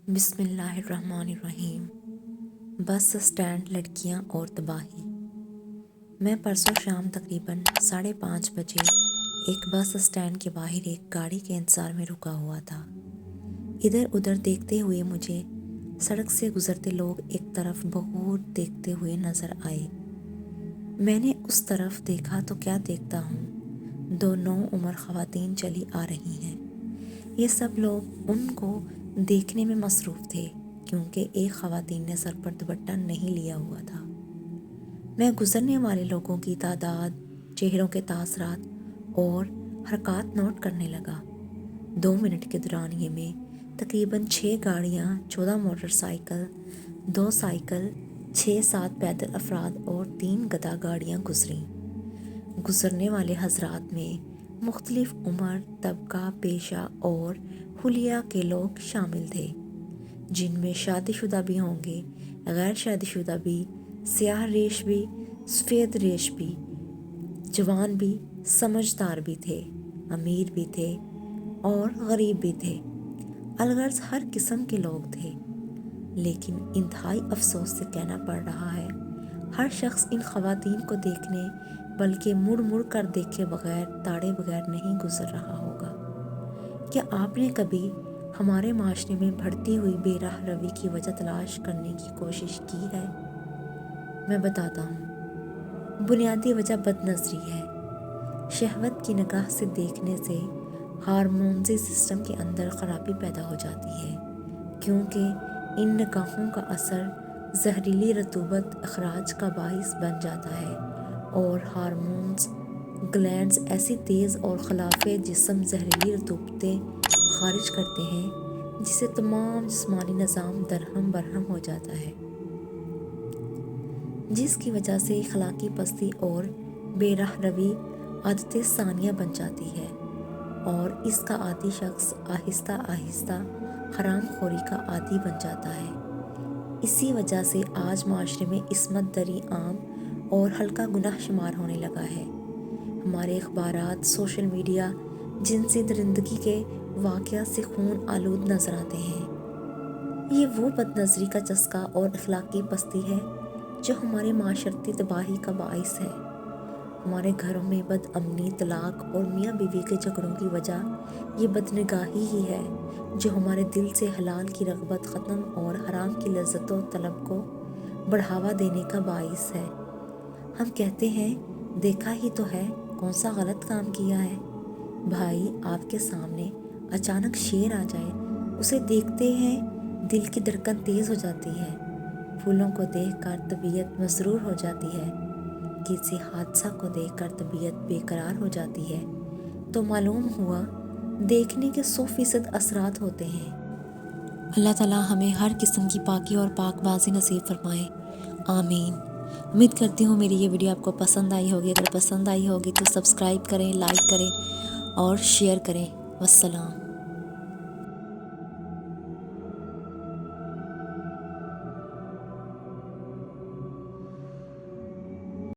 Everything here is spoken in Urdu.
بسم اللہ الرحمن الرحیم۔ بس اسٹینڈ، لڑکیاں اور تباہی۔ میں پرسوں شام تقریباً 5:30 بجے ایک بس اسٹینڈ کے باہر ایک گاڑی کے انتظار میں رکا ہوا تھا۔ ادھر ادھر دیکھتے ہوئے مجھے سڑک سے گزرتے لوگ ایک طرف بہت دیکھتے ہوئے نظر آئے۔ میں نے اس طرف دیکھا تو کیا دیکھتا ہوں، 2 نوعمر خواتین چلی آ رہی ہیں۔ یہ سب لوگ ان کو دیکھنے میں مصروف تھے کیونکہ ایک خواتین نے سر پر دوپٹہ نہیں لیا ہوا تھا۔ میں گزرنے والے لوگوں کی تعداد، چہروں کے تاثرات اور حرکات نوٹ کرنے لگا۔ 2 منٹ کے دوران یہ میں تقریباً 6 گاڑیاں، 14 موٹر سائیکل، 2 سائیکل، 6-7 پیدل افراد اور 3 گدا گاڑیاں گزریں۔ گزرنے والے حضرات میں مختلف عمر، طبقہ، پیشہ اور حلیہ کے لوگ شامل تھے، جن میں شادی شدہ بھی ہوں گے، غیر شادی شدہ بھی، سیاہ ریش بھی، سفید ریش بھی، جوان بھی، سمجھدار بھی تھے، امیر بھی تھے اور غریب بھی تھے، الغرض ہر قسم کے لوگ تھے۔ لیکن انتہائی افسوس سے کہنا پڑ رہا ہے، ہر شخص ان خواتین کو دیکھنے بلکہ مڑ مڑ کر دیکھے بغیر، تاڑے بغیر نہیں گزر رہا ہوگا۔ کیا آپ نے کبھی ہمارے معاشرے میں بڑھتی ہوئی بے راہ روی کی وجہ تلاش کرنے کی کوشش کی ہے؟ میں بتاتا ہوں۔ بنیادی وجہ بد نظری ہے۔ شہوت کی نگاہ سے دیکھنے سے ہارمونزی سسٹم کے اندر خرابی پیدا ہو جاتی ہے، کیونکہ ان نگاہوں کا اثر زہریلی رطوبت اخراج کا باعث بن جاتا ہے اور ہارمونز گلینڈز ایسی تیز اور خلاف جسم زہریلی رطوبتیں خارج کرتے ہیں جس سے تمام جسمانی نظام درہم برہم ہو جاتا ہے، جس کی وجہ سے اخلاقی پستی اور بے راہ روی عادت ثانیہ بن جاتی ہے اور اس کا عادی شخص آہستہ آہستہ حرام خوری کا عادی بن جاتا ہے۔ اسی وجہ سے آج معاشرے میں عصمت دری عام اور ہلکا گناہ شمار ہونے لگا ہے۔ ہمارے اخبارات، سوشل میڈیا جنسی درندگی کے واقعات سے خون آلود نظر آتے ہیں۔ یہ وہ بد نظری کا چسکا اور اخلاقی پستی ہے جو ہمارے معاشرتی تباہی کا باعث ہے۔ ہمارے گھروں میں بد امنی، طلاق اور میاں بیوی کے جھگڑوں کی وجہ یہ بدنگاہی ہی ہے جو ہمارے دل سے حلال کی رغبت ختم اور حرام کی لذت و طلب کو بڑھاوا دینے کا باعث ہے۔ ہم کہتے ہیں دیکھا ہی تو ہے، کون سا غلط کام کیا ہے؟ بھائی، آپ کے سامنے اچانک شیر آ جائے، اسے دیکھتے ہیں دل کی دھڑکن تیز ہو جاتی ہے، پھولوں کو دیکھ کر طبیعت مسرور ہو جاتی ہے، کسی حادثہ کو دیکھ کر طبیعت بے قرار ہو جاتی ہے، تو معلوم ہوا دیکھنے کے 100% اثرات ہوتے ہیں۔ اللہ تعالیٰ ہمیں ہر قسم کی پاکی اور پاک بازی نصیب فرمائے، آمین۔ امید کرتی ہوں میری یہ ویڈیو آپ کو پسند آئی ہوگی۔ اگر پسند آئی ہوگی تو سبسکرائب کریں، لائک کریں اور شیئر کریں۔ والسلام۔